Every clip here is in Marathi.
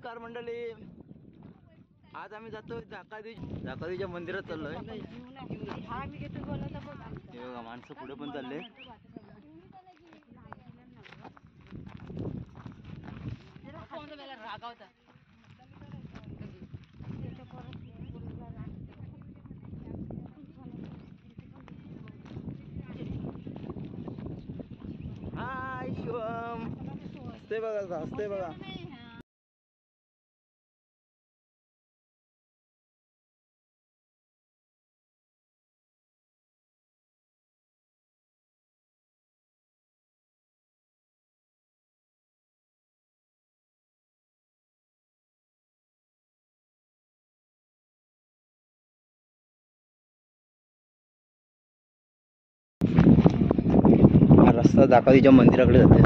नमस्कार मंडळी, आज आम्ही जातोय जाकादीच्या मंदिरात चाललोय। हे बघा माणसं पुढे पण चालले। हाय शिवम, हसते बघा हसते बघा। रस्ता जाकादीच्या मंदिराकडे जाते।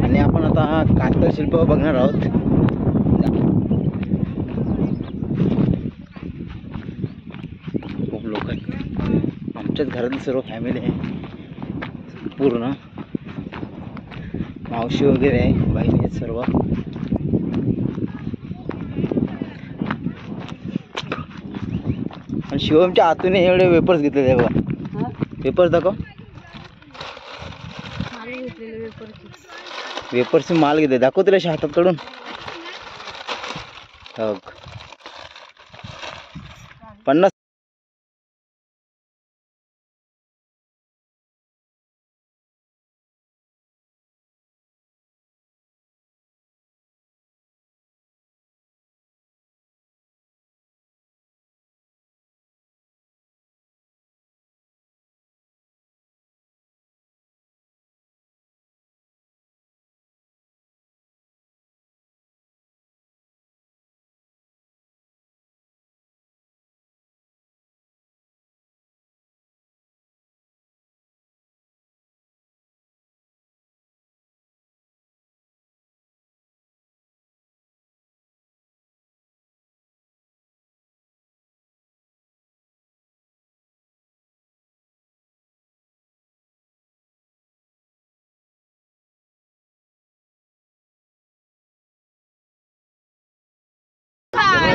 आणि आपण आता कातळ शिल्प बघणार आहोत। खूप लोक आहेत, आमच्याच घरातली सर्व फॅमिली आहे, पूर्ण मावशी वगैरे आहे, बहिणी आहेत सर्व। आणि शिवमच्या आतून एवढे वेपर्स घेतलेले आहे बघा। वेपर्स दाखव, वेपर्सचे माल घेतले, दाखव तिला हातात काढून। हो 50।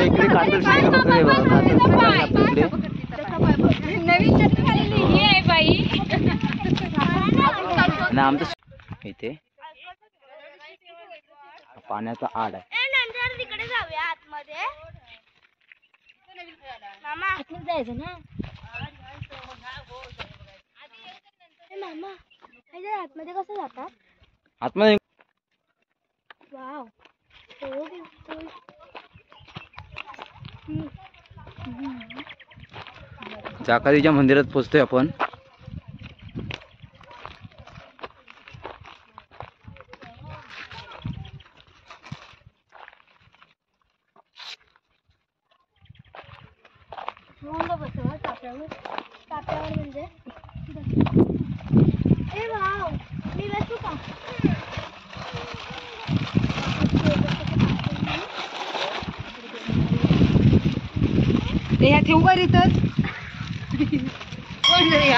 इकडे कातळ शिल्प बघतोय बघा, कातळ शिल्प आहे आपल्याकडे। नवीन चटणी खाल्लेली ही आहे बाई। आणि आमचं इथे पाण्याचा आड आहे। नंतर तिकडे जाऊया आतमध्ये। मामा आतमध्ये जायचं ना। मामा हे आतमध्ये कसं जातात? आतमध्ये वाव, जाकादीच्या मंदिरात पोहोचतोय आपण। ताप्यावर म्हणजे ए वाव, मी बसू का? ह्या ठेवू का इथंच? कोण रे?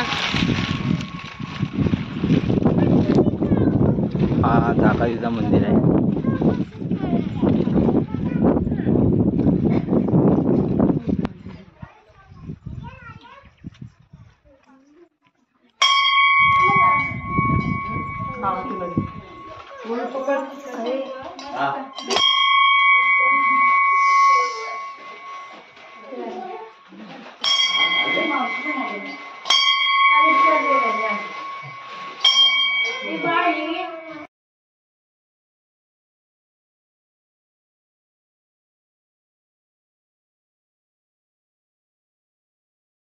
हा जाकादीचं मंदिर आहे।